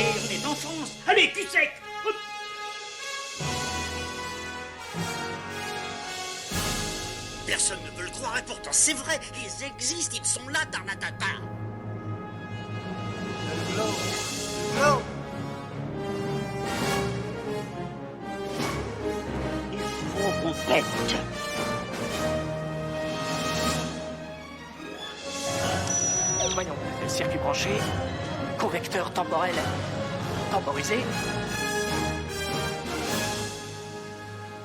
on est en France. Allez, cul sec. Hop. Personne ne veut le croire et pourtant c'est vrai. Ils existent, ils sont là, Tarnatata. Glow. Il faut qu'on pète. Voyons, circuit branché, correcteur temporel temporisé.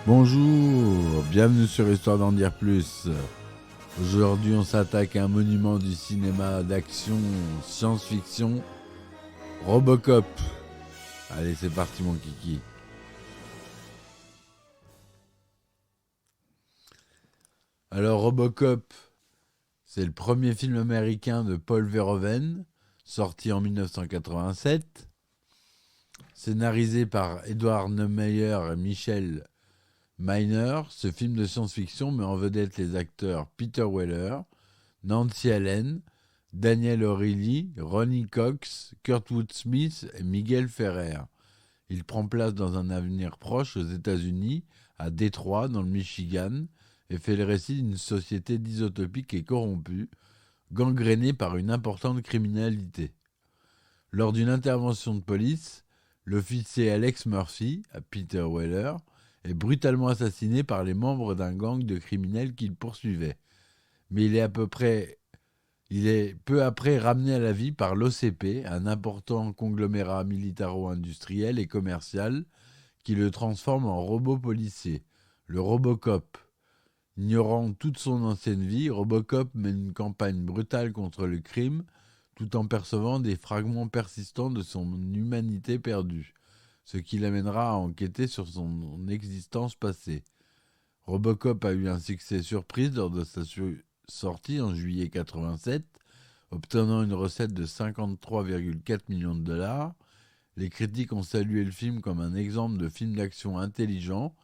Bonjour, bienvenue sur Histoire d'en dire plus. Aujourd'hui, on s'attaque à un monument du cinéma d'action, science-fiction, Robocop. Allez, c'est parti mon kiki. Alors, Robocop, c'est le premier film américain de Paul Verhoeven, sorti en 1987, scénarisé par Edward Neumeyer et Michel Miner. Ce film de science-fiction met en vedette les acteurs Peter Weller, Nancy Allen, Daniel O'Reilly, Ronny Cox, Kurtwood Smith et Miguel Ferrer. Il prend place dans un avenir proche aux États-Unis, à Détroit, dans le Michigan, et fait le récit d'une société dystopique et corrompue, gangrénée par une importante criminalité. Lors d'une intervention de police, l'officier Alex Murphy, à Peter Weller, est brutalement assassiné par les membres d'un gang de criminels qu'il poursuivait. Mais il est peu après ramené à la vie par l'OCP, un important conglomérat militaro-industriel et commercial qui le transforme en robot policier, le Robocop. Ignorant toute son ancienne vie, Robocop mène une campagne brutale contre le crime tout en percevant des fragments persistants de son humanité perdue, ce qui l'amènera à enquêter sur son existence passée. Robocop a eu un succès surprise lors de sa sortie en juillet 87, obtenant une recette de 53,4 millions de dollars. Les critiques ont salué le film comme un exemple de film d'action intelligent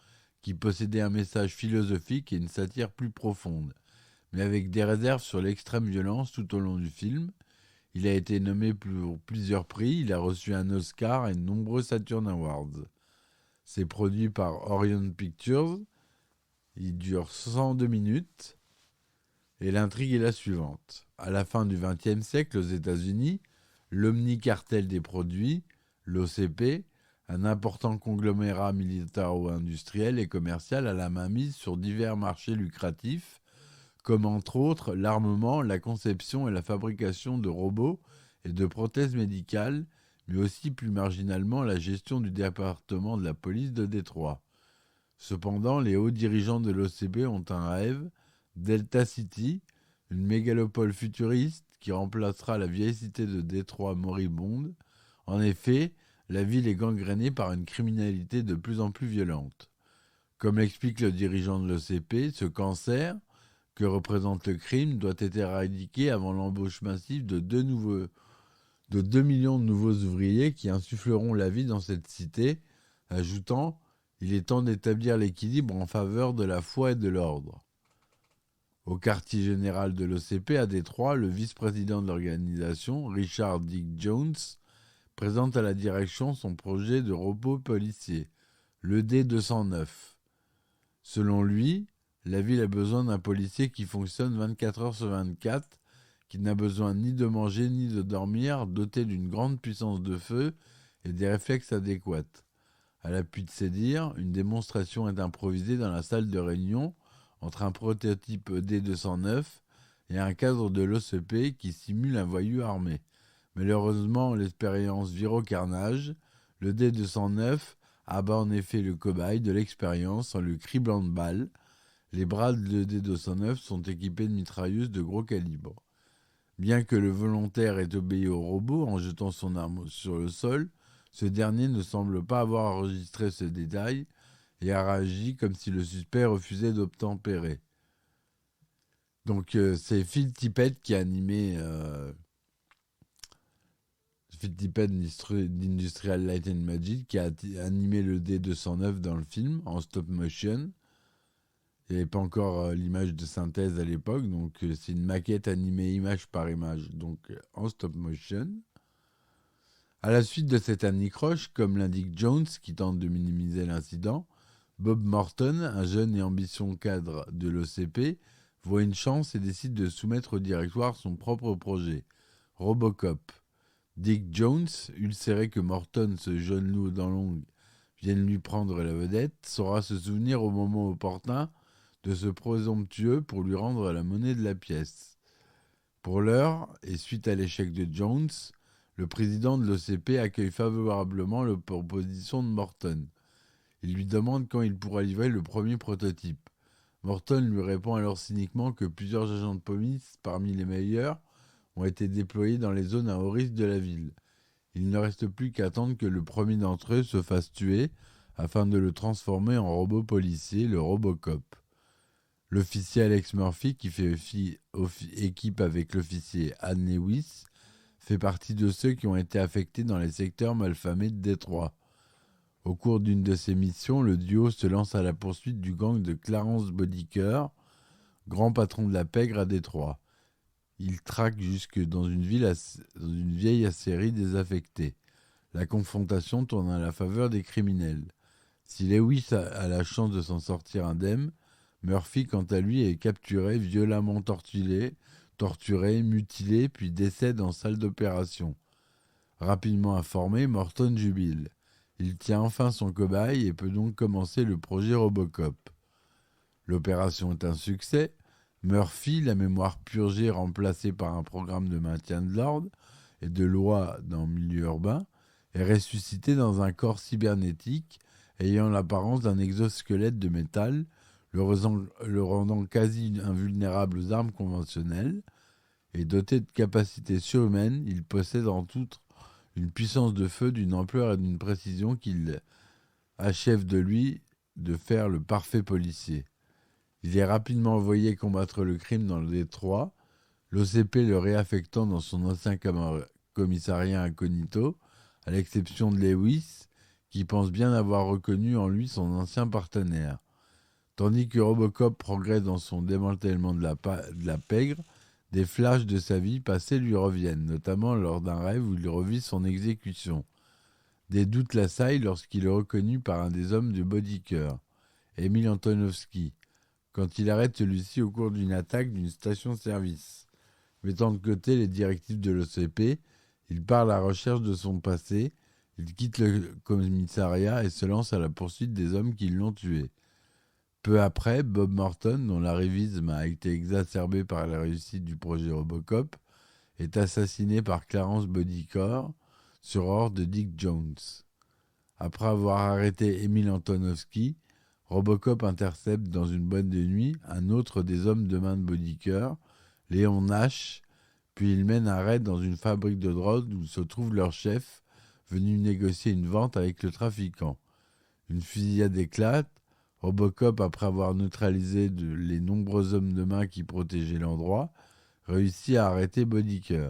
qui possédait un message philosophique et une satire plus profonde, mais avec des réserves sur l'extrême violence tout au long du film. Il a été nommé pour plusieurs prix, il a reçu un Oscar et de nombreux Saturn Awards. C'est produit par Orion Pictures, il dure 102 minutes, et l'intrigue est la suivante. À la fin du XXe siècle, aux États-Unis, l'Omnicartel des produits, l'OCP, un important conglomérat militaro-industriel et commercial a la main mise sur divers marchés lucratifs, comme entre autres l'armement, la conception et la fabrication de robots et de prothèses médicales, mais aussi plus marginalement la gestion du département de la police de Détroit. Cependant, les hauts dirigeants de l'OCP ont un rêve, Delta City, une mégalopole futuriste qui remplacera la vieille cité de Détroit moribonde. En effet, la ville est gangrénée par une criminalité de plus en plus violente. Comme l'explique le dirigeant de l'OCP, ce cancer que représente le crime doit être éradiqué avant l'embauche massive de 2 millions de nouveaux ouvriers qui insuffleront la vie dans cette cité, ajoutant « Il est temps d'établir l'équilibre en faveur de la foi et de l'ordre ». Au quartier général de l'OCP à Détroit, le vice-président de l'organisation, Richard Dick Jones, présente à la direction son projet de robot policier, le D209. Selon lui, la ville a besoin d'un policier qui fonctionne 24 heures sur 24, qui n'a besoin ni de manger ni de dormir, doté d'une grande puissance de feu et des réflexes adéquats. À l'appui de ces dires, une démonstration est improvisée dans la salle de réunion entre un prototype D209 et un cadre de l'OCP qui simule un voyou armé. Malheureusement, l'expérience vire au carnage. Le D209 abat en effet le cobaye de l'expérience en le criblant de balles. Les bras de D209 sont équipés de mitrailleuses de gros calibre. Bien que le volontaire ait obéi au robot en jetant son arme sur le sol, ce dernier ne semble pas avoir enregistré ce détail et a réagi comme si le suspect refusait d'obtempérer. Donc c'est Phil Tippett qui a animé Phil Tippett d'Industrial Light and Magic qui a animé le D209 dans le film en stop motion. Il n'y avait pas encore l'image de synthèse à l'époque, donc c'est une maquette animée image par image, donc en stop motion. À la suite de cet anicroche, comme l'indique Jones, qui tente de minimiser l'incident, Bob Morton, un jeune et ambitieux cadre de l'OCP, voit une chance et décide de soumettre au directoire son propre projet, Robocop. Dick Jones, ulcéré que Morton, ce jeune loup aux dents longues, vienne lui prendre la vedette, saura se souvenir au moment opportun de ce présomptueux pour lui rendre la monnaie de la pièce. Pour l'heure, et suite à l'échec de Jones, le président de l'OCP accueille favorablement la proposition de Morton. Il lui demande quand il pourra livrer le premier prototype. Morton lui répond alors cyniquement que plusieurs agents de police, parmi les meilleurs, ont été déployés dans les zones à haut risque de la ville. Il ne reste plus qu'à attendre que le premier d'entre eux se fasse tuer afin de le transformer en robot policier, le Robocop. L'officier Alex Murphy, qui fait équipe avec l'officier Anne Lewis, fait partie de ceux qui ont été affectés dans les secteurs malfamés de Détroit. Au cours d'une de ses missions, le duo se lance à la poursuite du gang de Clarence Bodiker, grand patron de la pègre à Détroit. Il traque jusque dans une vieille acérie désaffectée. La confrontation tourne à la faveur des criminels. Si Lewis a la chance de s'en sortir indemne, Murphy, quant à lui, est capturé, violemment torturé, mutilé, puis décède en salle d'opération. Rapidement informé, Morton jubile. Il tient enfin son cobaye et peut donc commencer le projet Robocop. L'opération est un succès. Murphy, la mémoire purgée remplacée par un programme de maintien de l'ordre et de loi dans le milieu urbain, est ressuscité dans un corps cybernétique ayant l'apparence d'un exosquelette de métal, le rendant quasi invulnérable aux armes conventionnelles. Et doté de capacités surhumaines, il possède en outre une puissance de feu d'une ampleur et d'une précision qu'il achève de lui de faire le parfait policier. Il est rapidement envoyé combattre le crime dans le Détroit, l'OCP le réaffectant dans son ancien commissariat incognito, à l'exception de Lewis, qui pense bien avoir reconnu en lui son ancien partenaire. Tandis que Robocop progresse dans son démantèlement de la pègre, des flashs de sa vie passée lui reviennent, notamment lors d'un rêve où il revit son exécution. Des doutes l'assaillent lorsqu'il est reconnu par un des hommes du Bodiker, Emile Antonovsky, quand il arrête celui-ci au cours d'une attaque d'une station-service. Mettant de côté les directives de l'OCP, il part à la recherche de son passé, il quitte le commissariat et se lance à la poursuite des hommes qui l'ont tué. Peu après, Bob Morton, dont l'arrivisme a été exacerbé par la réussite du projet Robocop, est assassiné par Clarence Bodiker sur ordre de Dick Jones. Après avoir arrêté Emile Antonovsky, Robocop intercepte dans une boîte de nuit un autre des hommes de main de Bodiker, Léon Nash, puis il mène un raid dans une fabrique de drogue où se trouve leur chef, venu négocier une vente avec le trafiquant. Une fusillade éclate. Robocop, après avoir neutralisé les nombreux hommes de main qui protégeaient l'endroit, réussit à arrêter Bodiker,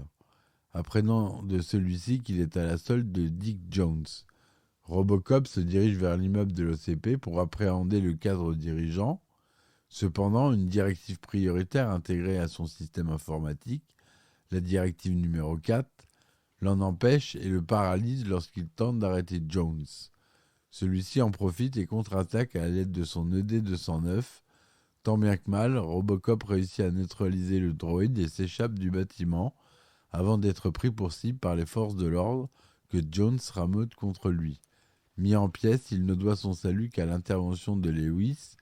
apprenant de celui-ci qu'il est à la solde de Dick Jones. Robocop se dirige vers l'immeuble de l'OCP pour appréhender le cadre dirigeant. Cependant, une directive prioritaire intégrée à son système informatique, la directive numéro 4, l'en empêche et le paralyse lorsqu'il tente d'arrêter Jones. Celui-ci en profite et contre-attaque à l'aide de son ED-209. Tant bien que mal, Robocop réussit à neutraliser le droïde et s'échappe du bâtiment avant d'être pris pour cible par les forces de l'ordre que Jones rameute contre lui. Mis en pièces, il ne doit son salut qu'à l'intervention de Lewis,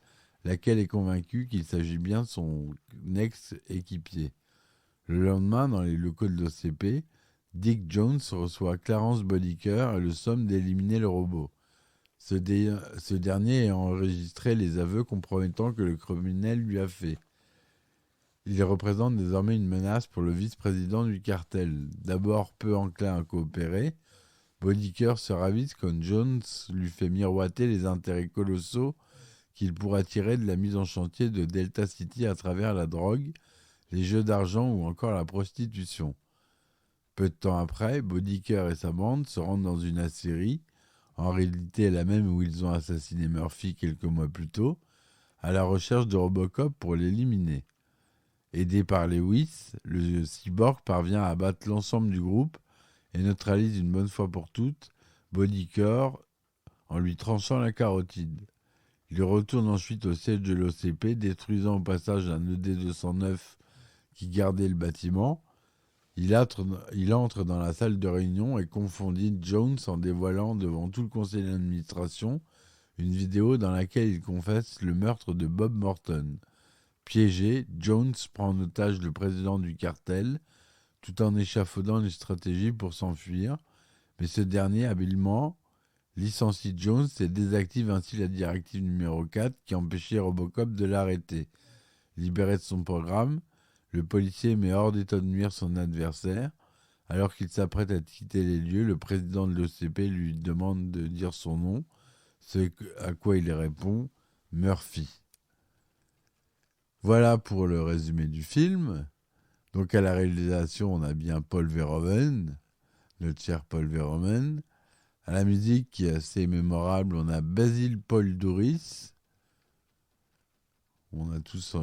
laquelle est convaincue qu'il s'agit bien de son ex-équipier. Le lendemain, dans les locaux de l'OCP, Dick Jones reçoit Clarence Bodiker et le somme d'éliminer le robot. Ce dernier a enregistré les aveux compromettants que le criminel lui a fait. Il représente désormais une menace pour le vice-président du cartel. D'abord peu enclin à coopérer, Bodiker se ravise quand Jones lui fait miroiter les intérêts colossaux qu'il pourra tirer de la mise en chantier de Delta City à travers la drogue, les jeux d'argent ou encore la prostitution. Peu de temps après, Bodiker et sa bande se rendent dans une acérie, en réalité la même où ils ont assassiné Murphy quelques mois plus tôt, à la recherche de Robocop pour l'éliminer. Aidé par Lewis, le cyborg parvient à abattre l'ensemble du groupe et neutralise une bonne fois pour toutes Bodycore en lui tranchant la carotide. Il retourne ensuite au siège de l'OCP, détruisant au passage un ED-209 qui gardait le bâtiment. Il entre dans la salle de réunion et confondit Jones en dévoilant devant tout le conseil d'administration une vidéo dans laquelle il confesse le meurtre de Bob Morton. Piégé, Jones prend en otage le président du cartel tout en échafaudant une stratégie pour s'enfuir, mais ce dernier, habilement, licencie Jones et désactive ainsi la directive numéro 4 qui empêchait Robocop de l'arrêter. Libéré de son programme, le policier met hors d'état de nuire son adversaire. Alors qu'il s'apprête à quitter les lieux, le président de l'OCP lui demande de dire son nom, ce à quoi il répond « Murphy ». Voilà pour le résumé du film. Donc à la réalisation, on a bien Paul Verhoeven, notre cher Paul Verhoeven. À la musique, qui est assez mémorable, on a Basil Paul Douris. On a tous,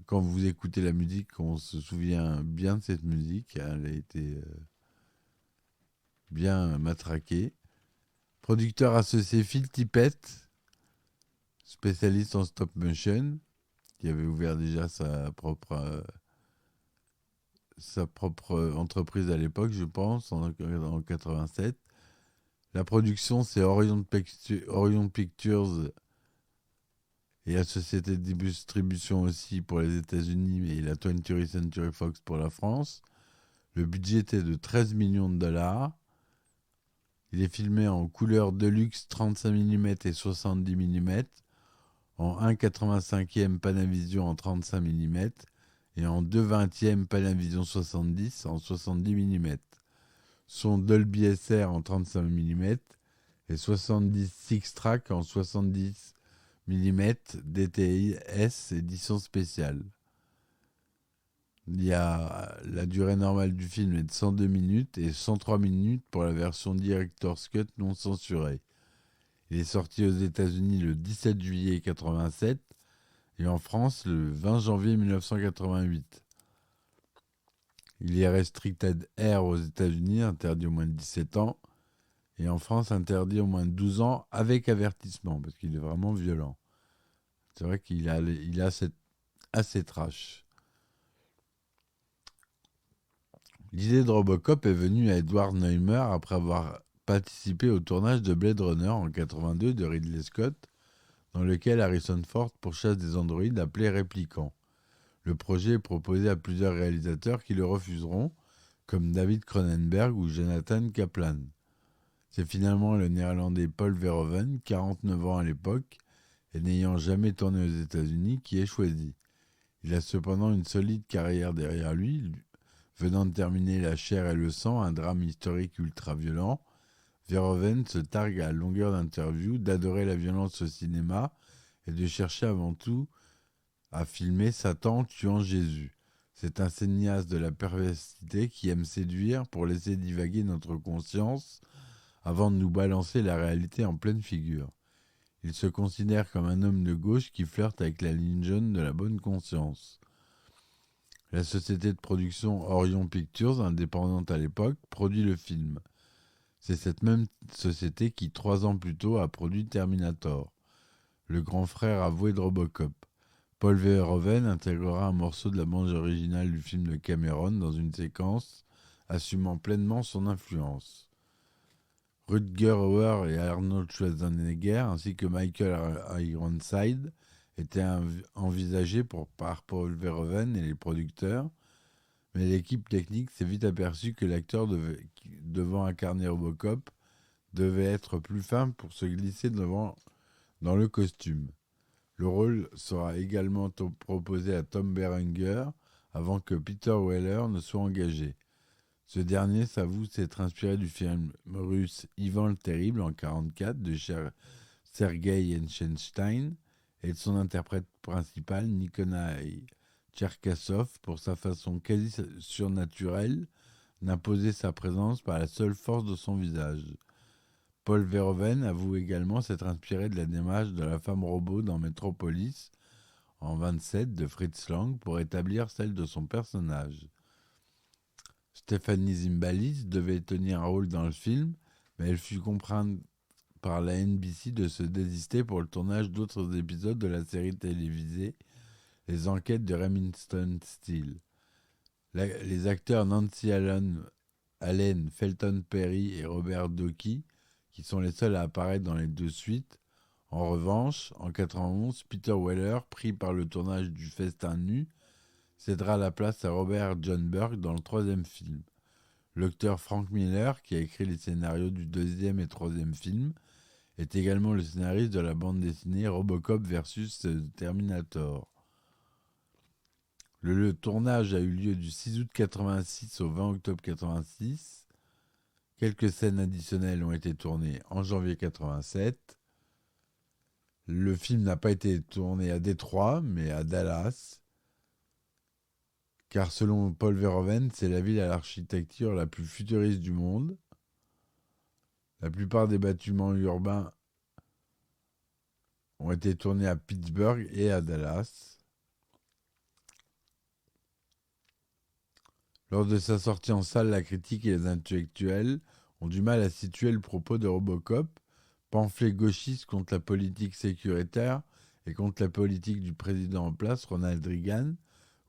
quand vous écoutez la musique, on se souvient bien de cette musique. Elle a été bien matraquée. Producteur associé Phil Tippett, spécialiste en stop motion, qui avait ouvert déjà sa propre entreprise à l'époque, je pense, en 87. La production, c'est Orion Pictures et la société de distribution aussi pour les États-Unis et la 20th Century Fox pour la France. Le budget était de 13 millions de dollars. Il est filmé en couleur deluxe 35 mm et 70 mm, en 1,85e Panavision en 35 mm et en 2/20e Panavision 70 en 70 mm. Son Dolby SR en 35 mm et 70 six-track en 70 mm DTS édition spéciale. La durée normale du film est de 102 minutes et 103 minutes pour la version Director's Cut non censurée. Il est sorti aux États-Unis le 17 juillet 1987 et en France le 20 janvier 1988. Il est restricted R aux États-Unis, interdit au moins de 17 ans, et en France interdit au moins de 12 ans avec avertissement, parce qu'il est vraiment violent. C'est vrai qu'il a cette assez trash. L'idée de Robocop est venue à Edward Neumer après avoir participé au tournage de Blade Runner en 1982 de Ridley Scott, dans lequel Harrison Ford pourchasse des androïdes appelés réplicants. Le projet est proposé à plusieurs réalisateurs qui le refuseront, comme David Cronenberg ou Jonathan Kaplan. C'est finalement le néerlandais Paul Verhoeven, 49 ans à l'époque, et n'ayant jamais tourné aux États-Unis, qui est choisi. Il a cependant une solide carrière derrière lui, venant de terminer La chair et le sang, un drame historique ultra-violent. Verhoeven se targue à longueur d'interview d'adorer la violence au cinéma et de chercher avant tout à filmer Satan tuant Jésus. C'est un cinéaste de la perversité qui aime séduire pour laisser divaguer notre conscience avant de nous balancer la réalité en pleine figure. Il se considère comme un homme de gauche qui flirte avec la ligne jaune de la bonne conscience. La société de production Orion Pictures, indépendante à l'époque, produit le film. C'est cette même société qui, 3 ans plus tôt, a produit Terminator, le grand frère avoué de Robocop. Paul Verhoeven intégrera un morceau de la bande originale du film de Cameron dans une séquence, assumant pleinement son influence. Rutger Hauer et Arnold Schwarzenegger, ainsi que Michael Ironside, étaient envisagés par Paul Verhoeven et les producteurs, mais l'équipe technique s'est vite aperçue que l'acteur devant incarner Robocop devait être plus fin pour se glisser dans le costume. Le rôle sera également proposé à Tom Berenger avant que Peter Weller ne soit engagé. Ce dernier s'avoue s'être inspiré du film russe Ivan le Terrible en 1944 de Sergei Eisenstein et de son interprète principal Nikolai Tcherkassov pour sa façon quasi surnaturelle d'imposer sa présence par la seule force de son visage. Paul Verhoeven avoue également s'être inspiré de la démarche de la femme robot dans Metropolis en 1927 de Fritz Lang pour établir celle de son personnage. Stephanie Zimbalist devait tenir un rôle dans le film, mais elle fut contrainte par la NBC de se désister pour le tournage d'autres épisodes de la série télévisée Les Enquêtes de Remington Steele. Les acteurs Nancy Allen, Felton Perry et Robert Docky, qui sont les seuls à apparaître dans les deux suites. En revanche, en 1991, Peter Weller, pris par le tournage du Festin nu, cédera la place à Robert John Burke dans le troisième film. L'acteur Frank Miller, qui a écrit les scénarios du deuxième et troisième film, est également le scénariste de la bande dessinée Robocop vs Terminator. Le tournage a eu lieu du 6 août 86 au 20 octobre 86. Quelques scènes additionnelles ont été tournées en janvier 87. Le film n'a pas été tourné à Détroit, mais à Dallas, car selon Paul Verhoeven, c'est la ville à l'architecture la plus futuriste du monde. La plupart des bâtiments urbains ont été tournés à Pittsburgh et à Dallas. Lors de sa sortie en salle, la critique et les intellectuels ont du mal à situer le propos de Robocop, pamphlet gauchiste contre la politique sécuritaire et contre la politique du président en place, Ronald Reagan,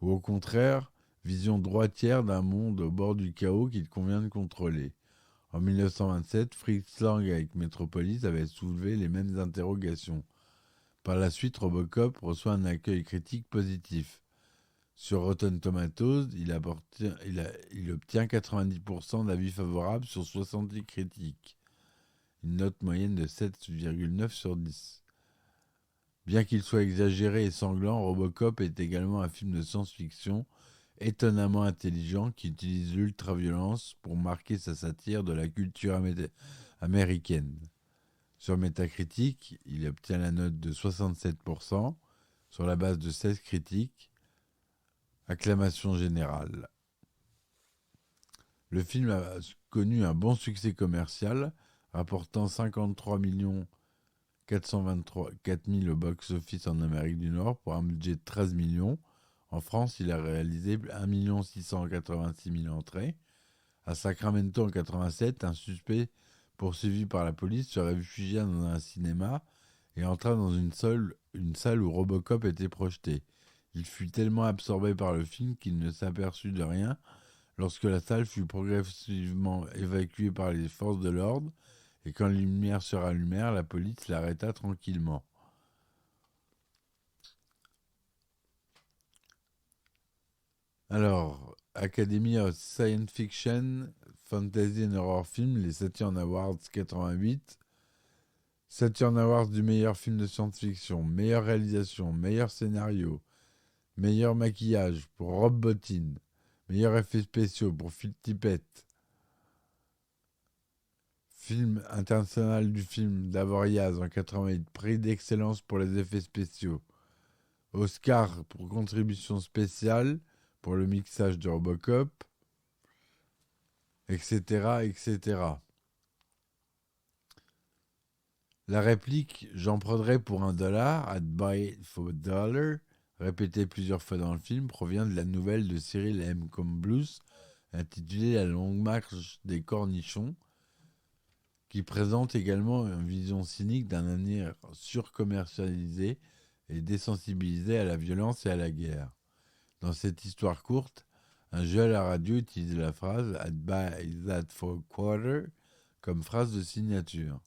ou au contraire, vision droitière d'un monde au bord du chaos qu'il convient de contrôler. En 1927, Fritz Lang avec Metropolis avait soulevé les mêmes interrogations. Par la suite, Robocop reçoit un accueil critique positif. Sur Rotten Tomatoes, il obtient 90% d'avis favorables sur 70 critiques. Une note moyenne de 7,9 sur 10. Bien qu'il soit exagéré et sanglant, Robocop est également un film de science-fiction étonnamment intelligent qui utilise l'ultra-violence pour marquer sa satire de la culture américaine. Sur Metacritic, il obtient la note de 67% sur la base de 16 critiques. Acclamation générale. Le film a connu un bon succès commercial, rapportant 53 423 000 au box-office en Amérique du Nord pour un budget de 13 millions. En France, il a réalisé 1 686 000 entrées. À Sacramento en 1987, un suspect poursuivi par la police se réfugia dans un cinéma et entra dans une salle où Robocop était projeté. Il fut tellement absorbé par le film qu'il ne s'aperçut de rien lorsque la salle fut progressivement évacuée par les forces de l'ordre et quand les lumières se rallumèrent, la police l'arrêta tranquillement. Alors, Academy of Science Fiction, Fantasy and Horror Film, les Saturn Awards 88, Saturn Awards du meilleur film de science-fiction, meilleure réalisation, meilleur scénario, meilleur maquillage pour Rob Bottin, meilleurs effets spéciaux pour Phil Tippett, film international du film d'Avoriaz en 88, prix d'excellence pour les effets spéciaux, Oscar pour contribution spéciale pour le mixage de Robocop, etc., etc. La réplique « J'en prendrai pour $1, I'd buy it for $1 », répétée plusieurs fois dans le film, provient de la nouvelle de Cyril M. Combluth intitulée La longue marche des cornichons, qui présente également une vision cynique d'un avenir surcommercialisé et désensibilisé à la violence et à la guerre. Dans cette histoire courte, un jeu à la radio utilise la phrase « I'd buy that for $1 » comme phrase de signature.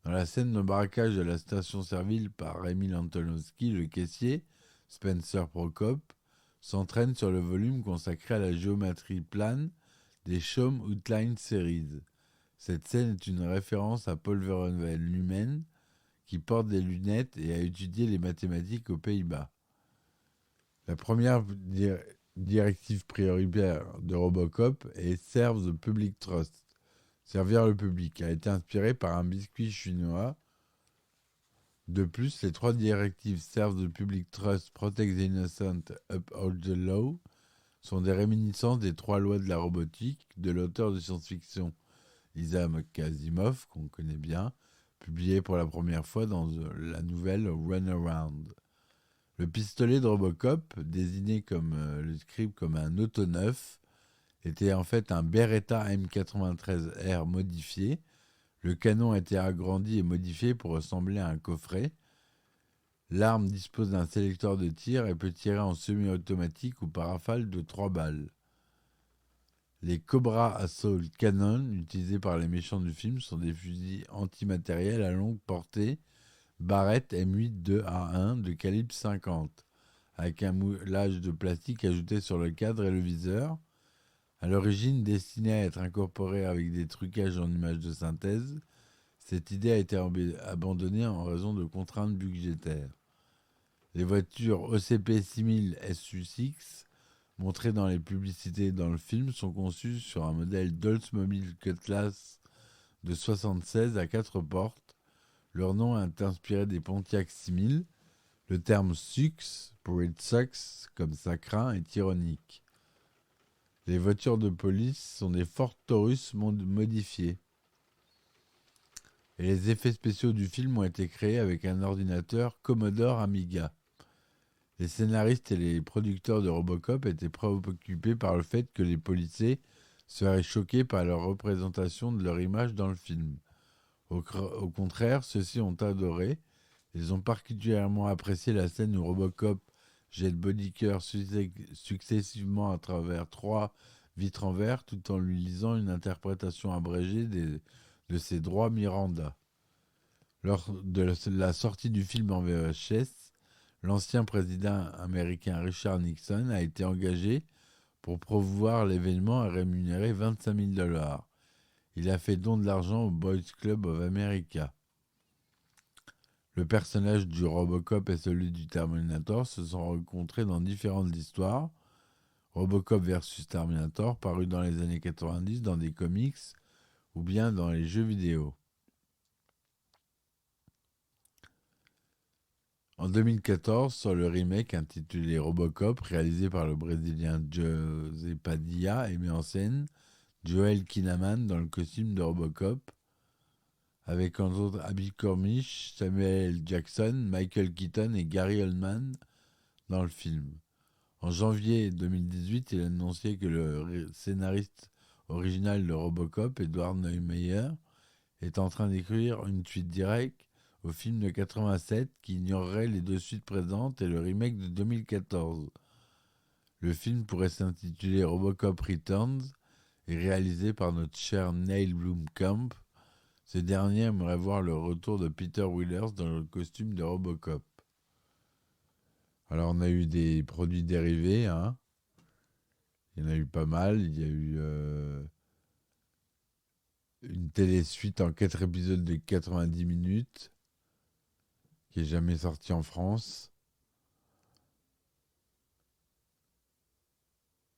Dans la scène de braquage de la station-service par Emil Antonowski, le caissier, Spencer Prokop, s'entraîne sur le volume consacré à la géométrie plane des Chaume Outline Series. Cette scène est une référence à Paul Verhoeven lui-même, qui porte des lunettes et a étudié les mathématiques aux Pays-Bas. La première directive prioritaire de Robocop est « Serve the Public Trust », servir le public, a été inspirée par un biscuit chinois. De plus, les 3 directives Serve the Public Trust, Protect the Innocent, Uphold the Law sont des réminiscences des 3 lois de la robotique de l'auteur de science-fiction Isaac Asimov, qu'on connaît bien, publié pour la première fois dans la nouvelle Runaround. Le pistolet de Robocop, désigné comme le script comme un auto-neuf, était en fait un Beretta M93R modifié. Le canon a été agrandi et modifié pour ressembler à un coffret. L'arme dispose d'un sélecteur de tir et peut tirer en semi-automatique ou par rafale de 3 balles. Les Cobra Assault Cannon utilisés par les méchants du film sont des fusils antimatériels à longue portée Barrett M8-2A1 de calibre 50, avec un moulage de plastique ajouté sur le cadre et le viseur. À l'origine destinée à être incorporée avec des trucages en images de synthèse, cette idée a été abandonnée en raison de contraintes budgétaires. Les voitures OCP 6000 SU6 montrées dans les publicités dans le film sont conçues sur un modèle d'Oldsmobile Cutlass de 76 à 4 portes. Leur nom est inspiré des Pontiac 6000. Le terme SUX pour It Sucks, comme ça craint, est ironique. Les voitures de police sont des Ford Taurus modifiées. Et les effets spéciaux du film ont été créés avec un ordinateur Commodore Amiga. Les scénaristes et les producteurs de Robocop étaient préoccupés par le fait que les policiers seraient choqués par la représentation de leur image dans le film. Au contraire, ceux-ci ont adoré. Ils ont particulièrement apprécié la scène où Robocop jette Bodyker successivement à travers 3 vitres en verre tout en lui lisant une interprétation abrégée de ses droits Miranda. Lors de la sortie du film en VHS, l'ancien président américain Richard Nixon a été engagé pour promouvoir l'événement et rémunérer $25,000. Il a fait don de l'argent au Boys Club of America. Le personnage du Robocop et celui du Terminator se sont rencontrés dans différentes histoires. Robocop vs Terminator, paru dans les années 90 dans des comics ou bien dans les jeux vidéo. En 2014, sur le remake intitulé Robocop, réalisé par le Brésilien José Padilla et mis en scène Joel Kinnaman dans le costume de Robocop, avec entre autres Abby Cornish, Samuel L. Jackson, Michael Keaton et Gary Oldman dans le film. En janvier 2018, il a annoncé que le scénariste original de Robocop, Edward Neumeyer, est en train d'écrire une suite directe au film de 87 qui ignorerait les 2 suites présentes et le remake de 2014. Le film pourrait s'intituler Robocop Returns et réalisé par notre cher Neil Blomkamp. Ce dernier aimerait voir le retour de Peter Wheelers dans le costume de Robocop. Alors on a eu des produits dérivés, hein. Il y en a eu pas mal. Il y a eu une télésuite en 4 épisodes de 90 minutes qui n'est jamais sortie en France.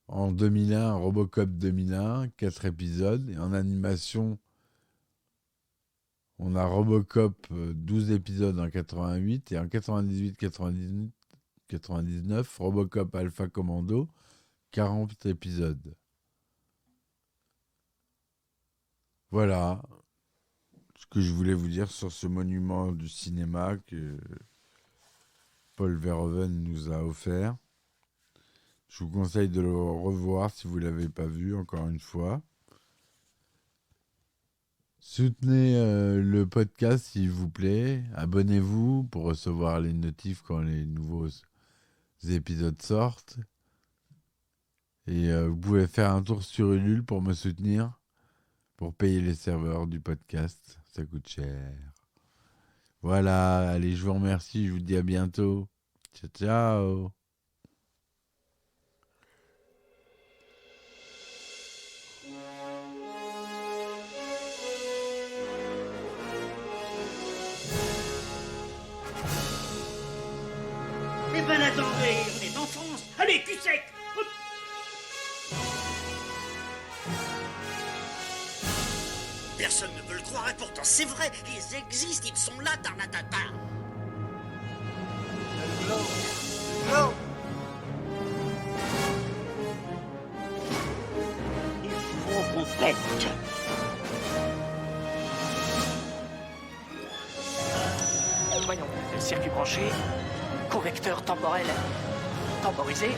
En 2001, Robocop 2001, 4 épisodes. Et en animation, on a Robocop 12 épisodes en 88 et en 98-99, Robocop Alpha Commando, 40 épisodes. Voilà ce que je voulais vous dire sur ce monument du cinéma que Paul Verhoeven nous a offert. Je vous conseille de le revoir si vous ne l'avez pas vu, encore une fois. Soutenez le podcast s'il vous plaît. Abonnez-vous pour recevoir les notifs quand les nouveaux épisodes sortent. Et vous pouvez faire un tour sur Ulule pour me soutenir, pour payer les serveurs du podcast. Ça coûte cher. Voilà, allez, je vous remercie, je vous dis à bientôt. Ciao, ciao. Eh ben attendez, on est en France. Allez, cul sec. Hop. Personne ne peut le croire et pourtant c'est vrai, ils existent, ils sont là, Tarnatata. Le glow. Le glow. Il faut qu'on pète. Voyons, circuit branché, correcteur temporel temporisé,